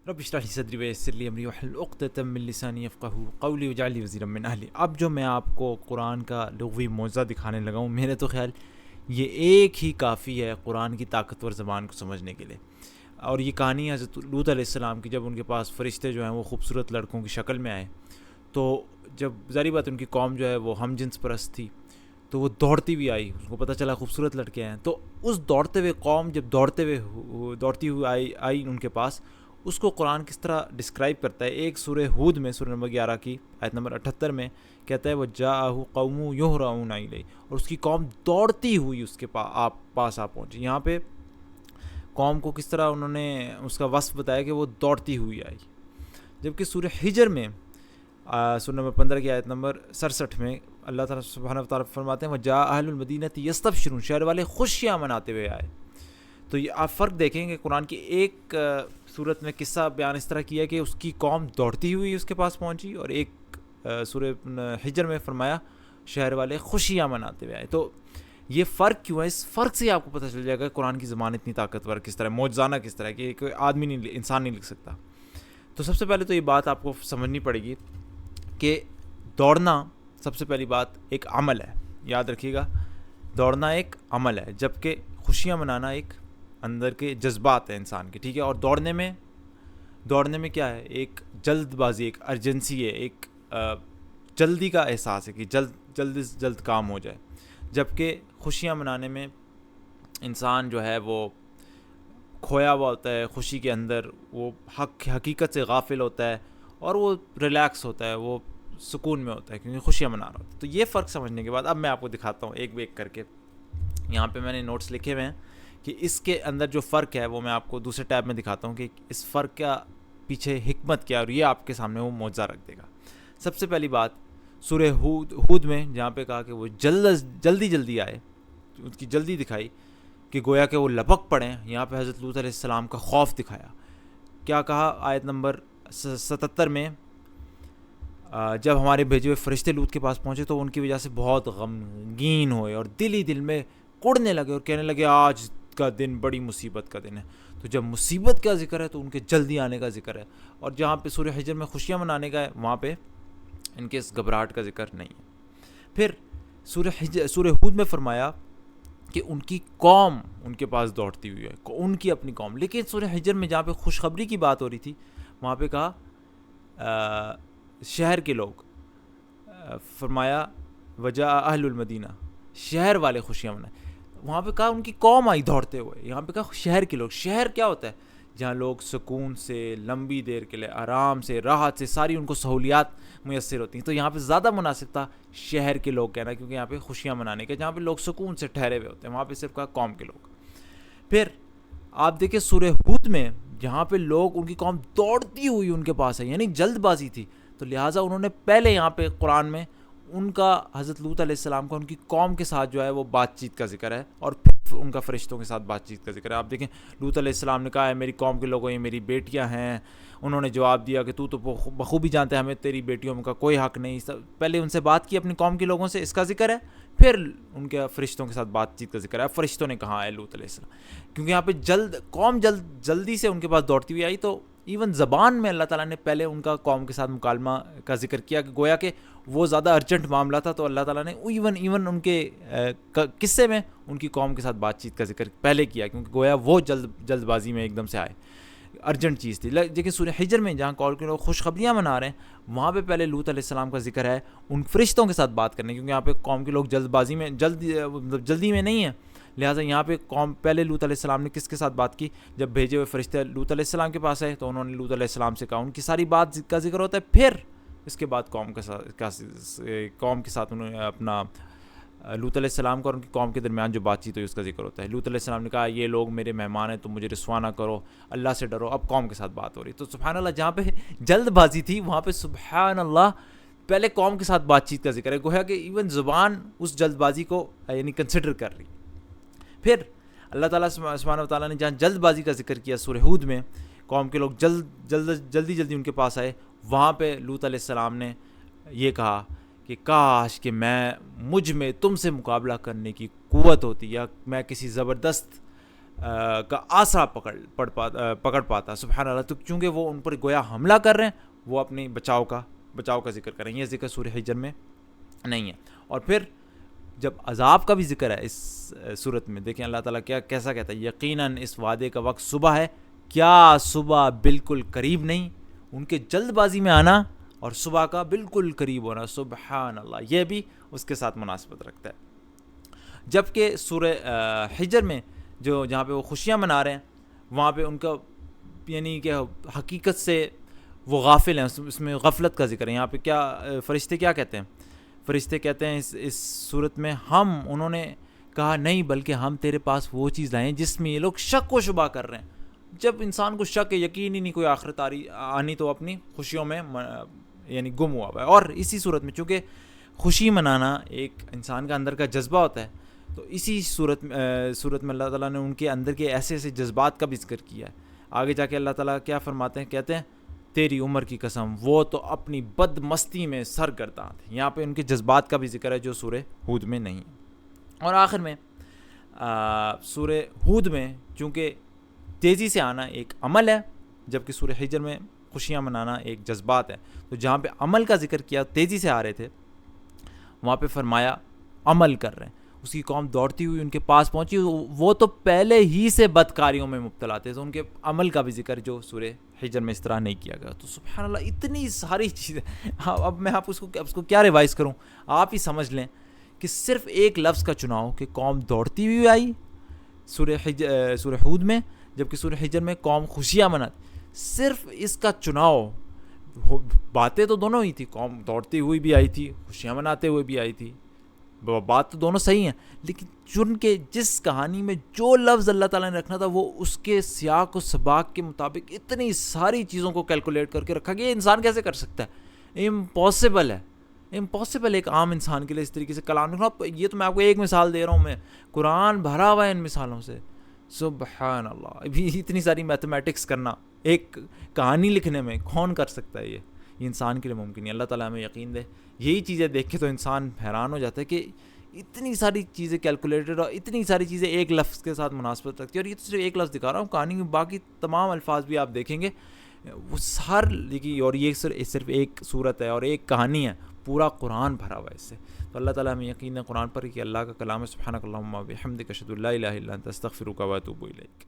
رب اشرح لي صدری ویسر لی امری واحلل عقدۃ من لسانی یفقهوا قولی واجعل لي وزیرا من اہلی۔ اب جو میں آپ کو قرآن کا لغوی معجزہ دکھانے لگا ہوں، میرے تو خیال یہ ایک ہی کافی ہے قرآن کی طاقتور زبان کو سمجھنے کے لیے۔ اور یہ کہانی حضرت لوط علیہ السلام کی، جب ان کے پاس فرشتے جو ہیں وہ خوبصورت لڑکوں کی شکل میں آئے، تو جب ظاہری بات ان کی قوم جو ہے وہ ہم جنس پرست تھی، تو وہ دوڑتی ہوئی آئی، اس کو پتہ چلا خوبصورت لڑکے ہیں، تو اس دوڑتے ہوئے قوم جب دوڑتی ہوئی آئی ان کے پاس، اس کو قرآن کس طرح ڈسکرائب کرتا ہے؟ ایک سورہ ہود میں، سورہ نمبر 11 کی آیت نمبر 78 میں کہتا ہے وَجَاءَهُ قَوْمُهُ يُهْرَعُونَ إِلَيْهِ، اور اس کی قوم دوڑتی ہوئی اس کے پاس آ پہنچی۔ یہاں پہ قوم کو کس طرح انہوں نے اس کا وصف بتایا کہ وہ دوڑتی ہوئی آئی، جبکہ سورہ حجر میں سورہ نمبر 15 کی آیت نمبر 67 میں اللہ تعالیٰ سبحانہ وتعالیٰ فرماتے ہیں وَجَاءَ أَهْلُ الْمَدِينَةِ يَسْتَبْشِرُونَ، شہر والے خوشیاں مناتے ہوئے آئے۔ تو یہ آپ فرق دیکھیں کہ قرآن کی ایک صورت میں قصہ بیان اس طرح کیا کہ اس کی قوم دوڑتی ہوئی اس کے پاس پہنچی، اور ایک سورہ حجر میں فرمایا شہر والے خوشیاں مناتے ہوئے آئے۔ تو یہ فرق کیوں ہے؟ اس فرق سے آپ کو پتہ چل جائے گا قرآن کی زبان اتنی طاقتور کس طرح، معجزانہ کس طرح کہ کوئی آدمی نہیں، انسان نہیں لکھ سکتا۔ تو سب سے پہلے تو یہ بات آپ کو سمجھنی پڑے گی کہ دوڑنا سب سے پہلی بات ایک عمل ہے، یاد رکھیے گا، دوڑنا ایک عمل ہے، جبکہ خوشیاں منانا ایک اندر کے جذبات ہیں انسان کے، ٹھیک ہے۔ اور دوڑنے میں کیا ہے؟ ایک جلد بازی، ایک ارجنسی ہے، ایک جلدی کا احساس ہے کہ جلد کام ہو جائے، جبکہ خوشیاں منانے میں انسان جو ہے وہ کھویا ہوا ہوتا ہے، خوشی کے اندر وہ حقیقت سے غافل ہوتا ہے، اور وہ ریلیکس ہوتا ہے، وہ سکون میں ہوتا ہے کیونکہ خوشیاں منا رہا ہوتا ہے۔ تو یہ فرق سمجھنے کے بعد اب میں آپ کو دکھاتا ہوں ایک ایک کر کے، یہاں پہ میں نے نوٹس لکھے ہوئے ہیں کہ اس کے اندر جو فرق ہے وہ میں آپ کو دوسرے ٹیب میں دکھاتا ہوں کہ اس فرق کا پیچھے حکمت کیا ہے، اور یہ آپ کے سامنے وہ معجزہ رکھ دے گا۔ سب سے پہلی بات سورہ ہود میں جہاں پہ کہا کہ وہ جلدی آئے، ان کی جلدی دکھائی کہ گویا کہ وہ لپک پڑیں، یہاں پہ حضرت لوط علیہ السلام کا خوف دکھایا۔ کیا کہا آیت نمبر 77 میں؟ جب ہمارے بھیجے ہوئے فرشتے لوط کے پاس پہنچے تو ان کی وجہ سے بہت غمگین ہوئے، اور دل میں کڑنے لگے، اور کہنے لگے آج کا دن بڑی مصیبت کا دن ہے۔ تو جب مصیبت کا ذکر ہے تو ان کے جلدی آنے کا ذکر ہے، اور جہاں پہ سورہ حجر میں خوشیاں منانے کا ہے وہاں پہ ان کے اس گھبراہٹ کا ذکر نہیں ہے۔ پھر سورہ ہود میں فرمایا کہ ان کی قوم ان کے پاس دوڑتی ہوئی ہے، ان کی اپنی قوم۔ لیکن سورہ حجر میں جہاں پہ خوشخبری کی بات ہو رہی تھی وہاں پہ کہا شہر کے لوگ، فرمایا وجاء اہل المدینہ، شہر والے خوشیاں منائے۔ وہاں پہ کہا ان کی قوم آئی دوڑتے ہوئے، یہاں پہ کہا شہر کے لوگ۔ شہر کیا ہوتا ہے؟ جہاں لوگ سکون سے، لمبی دیر کے لیے آرام سے، راحت سے، ساری ان کو سہولیات میسر ہوتی ہیں۔ تو یہاں پہ زیادہ مناسب تھا شہر کے لوگ کہنا، کیونکہ یہاں پہ خوشیاں منانے کے، جہاں پہ لوگ سکون سے ٹھہرے ہوئے ہوتے ہیں، وہاں پہ صرف کہا قوم کے لوگ۔ پھر آپ دیکھیں سورہ ہود میں جہاں پہ لوگ، ان کی قوم دوڑتی ہوئی ان کے پاس ہے، یعنی جلد بازی تھی، تو لہٰذا انہوں نے پہلے یہاں پہ قرآن میں ان کا حضرت لوط علیہ السلام کا ان کی قوم کے ساتھ جو ہے وہ بات چیت کا ذکر ہے، اور پھر ان کا فرشتوں کے ساتھ بات چیت کا ذکر ہے۔ آپ دیکھیں لوط علیہ السلام نے کہا ہے میری قوم کے لوگوں، یہ میری بیٹیاں ہیں۔ انہوں نے جواب دیا کہ تو بخوبی جانتے ہیں ہمیں تیری بیٹیوں کا کوئی حق نہیں۔ پہلے ان سے بات کی اپنی قوم کے لوگوں سے، اس کا ذکر ہے، پھر ان کے فرشتوں کے ساتھ بات چیت کا ذکر ہے۔ فرشتوں نے کہا ہے لوط علیہ السلام، کیونکہ یہاں پہ قوم جلدی سے ان کے پاس دوڑتی ہوئی آئی، تو ایون زبان میں اللہ تعالیٰ نے پہلے ان کا قوم کے ساتھ مکالمہ کا ذکر کیا کہ گویا کہ وہ زیادہ ارجنٹ معاملہ تھا، تو اللہ تعالیٰ نے ایون ان کے قصے میں ان کی قوم کے ساتھ بات چیت کا ذکر پہلے کیا، کیونکہ گویا وہ جلد بازی میں ایک دم سے آئے، ارجنٹ چیز تھی۔ لیکن سورہ حجر میں جہاں قول کے لوگ خوشخبریاں منا رہے ہیں، وہاں پہ پہلے لوط علیہ السلام کا ذکر ہے ان فرشتوں کے ساتھ بات کرنے، کیونکہ یہاں پہ قوم کے لوگ جلدی میں نہیں ہیں، لہٰذا یہاں پہ قوم پہلے لوط علیہ السلام نے کس کے ساتھ بات کی؟ جب بھیجے ہوئے فرشتے لوط علیہ السلام کے پاس آئے تو انہوں نے لوط علیہ السلام سے کہا، ان کی ساری بات کا ذکر ہوتا ہے، پھر اس کے بعد قوم کے ساتھ انہوں نے اپنا لوط علیہ السلام کا اور ان کی قوم کے درمیان جو بات چیت ہوئی اس کا ذکر ہوتا ہے۔ لوط علیہ السلام نے کہا یہ لوگ میرے مہمان ہیں، تم مجھے رسوا نہ کرو، اللہ سے ڈرو۔ اب قوم کے ساتھ بات ہو رہی، تو سبحان اللہ جہاں پہ جلد بازی تھی وہاں پہ سبحان اللہ پہلے قوم کے ساتھ بات چیت کا ذکر ہے، گویا کہ ایون زبان اس جلد بازی کو یعنی کنسیڈر کر رہی۔ پھر اللہ تعالیٰ سبحانہ وتعالیٰ نے جہاں جلد بازی کا ذکر کیا سورہ ہود میں، قوم کے لوگ جلدی ان کے پاس آئے، وہاں پہ لوط علیہ السلام نے یہ کہا کہ کاش کہ مجھ میں تم سے مقابلہ کرنے کی قوت ہوتی، یا میں کسی زبردست کا آسرا پکڑ پاتا. سبحان اللہ. تو چونکہ وہ ان پر گویا حملہ کر رہے ہیں, وہ اپنی بچاؤ کا ذکر کریں. یہ ذکر سورہ حجر میں نہیں ہے. اور پھر جب عذاب کا بھی ذکر ہے اس صورت میں, دیکھیں اللہ تعالیٰ کیسا کہتا ہے, یقیناً اس وعدے کا وقت صبح ہے, کیا صبح بالکل قریب نہیں. ان کے جلد بازی میں آنا اور صبح کا بالکل قریب ہونا, سبحان اللہ, یہ بھی اس کے ساتھ مناسبت رکھتا ہے. جبکہ سورہ حجر میں جہاں پہ وہ خوشیاں منا رہے ہیں, وہاں پہ ان کا یعنی کہ حقیقت سے وہ غافل ہیں, اس میں غفلت کا ذکر ہے. یہاں پہ کیا فرشتے کیا کہتے ہیں؟ فرشتے کہتے ہیں اس صورت میں, انہوں نے کہا نہیں بلکہ ہم تیرے پاس وہ چیز لائیں جس میں یہ لوگ شک و شبہ کر رہے ہیں. جب انسان کو شک یقین ہی نہیں کوئی آخرت آنی, تو اپنی خوشیوں میں یعنی گم ہوا ہے. اور اسی صورت میں چونکہ خوشی منانا ایک انسان کا اندر کا جذبہ ہوتا ہے, تو اسی صورت میں اللہ تعالیٰ نے ان کے اندر کے ایسے جذبات کا بھی ذکر کیا ہے. آگے جا کے اللہ تعالیٰ کیا فرماتے ہیں, کہتے ہیں تیری عمر کی قسم وہ تو اپنی بد مستی میں سرگرداں تھے. یہاں پہ ان کے جذبات کا بھی ذکر ہے جو سورہ ہود میں نہیں ہے. اور آخر میں سورہ ہود میں چونکہ تیزی سے آنا ایک عمل ہے, جبکہ سورہ حجر میں خوشیاں منانا ایک جذبات ہے, تو جہاں پہ عمل کا ذکر کیا تیزی سے آ رہے تھے, وہاں پہ فرمایا عمل کر رہے ہیں. اس کی قوم دوڑتی ہوئی ان کے پاس پہنچی, وہ تو پہلے ہی سے بدکاریوں میں مبتلا تھے, تو ان کے عمل کا بھی ذکر جو سورہ حجر میں اس طرح نہیں کیا گیا. تو سبحان اللہ اتنی ساری چیزیں. اب میں آپ اس کو کیا ریوائز کروں, آپ ہی سمجھ لیں کہ صرف ایک لفظ کا چناؤ کہ قوم دوڑتی ہوئی آئی سورہ ہود میں, جبکہ سورہ حجر میں قوم خوشیاں مناتی. صرف اس کا چناؤ, باتیں تو دونوں ہی تھی, قوم دوڑتی ہوئی بھی آئی تھی, خوشیاں مناتے ہوئے بھی آئی تھی, بات تو دونوں صحیح ہیں, لیکن چن کے جس کہانی میں جو لفظ اللہ تعالیٰ نے رکھنا تھا وہ اس کے سیاق و سباق کے مطابق اتنی ساری چیزوں کو کیلکولیٹ کر کے رکھا گیا. یہ انسان کیسے کر سکتا ہے؟ امپاسبل ہے, امپاسبل ایک عام انسان کے لیے اس طریقے سے کلام لکھنا. یہ تو میں آپ کو ایک مثال دے رہا ہوں, میں قرآن بھرا ہوا ہے ان مثالوں سے. سبحان اللہ. ابھی اتنی ساری میتھمیٹکس کرنا ایک کہانی لکھنے میں کون کر سکتا ہے؟ یہ انسان کے لیے ممکن نہیں. اللہ تعالیٰ ہمیں یقین دے. یہی چیزیں دیکھ کے تو انسان حیران ہو جاتا ہے کہ اتنی ساری چیزیں کیلکولیٹڈ اور اتنی ساری چیزیں ایک لفظ کے ساتھ مناسبت رکھتی ہے. اور یہ تو صرف ایک لفظ دکھا رہا ہوں, کہانی میں باقی تمام الفاظ بھی آپ دیکھیں گے وہ دیکھیے. اور یہ صرف ایک صورت ہے اور ایک کہانی ہے, پورا قرآن بھرا ہوا ہے اس سے. تو اللہ تعالیٰ ہمیں یقین ہے قرآن پر کہ اللہ کا کلام ہے. سبحانک اللہم و بحمدک اشہد ان لا الہ الا انت استغفرک و اتوب الیک.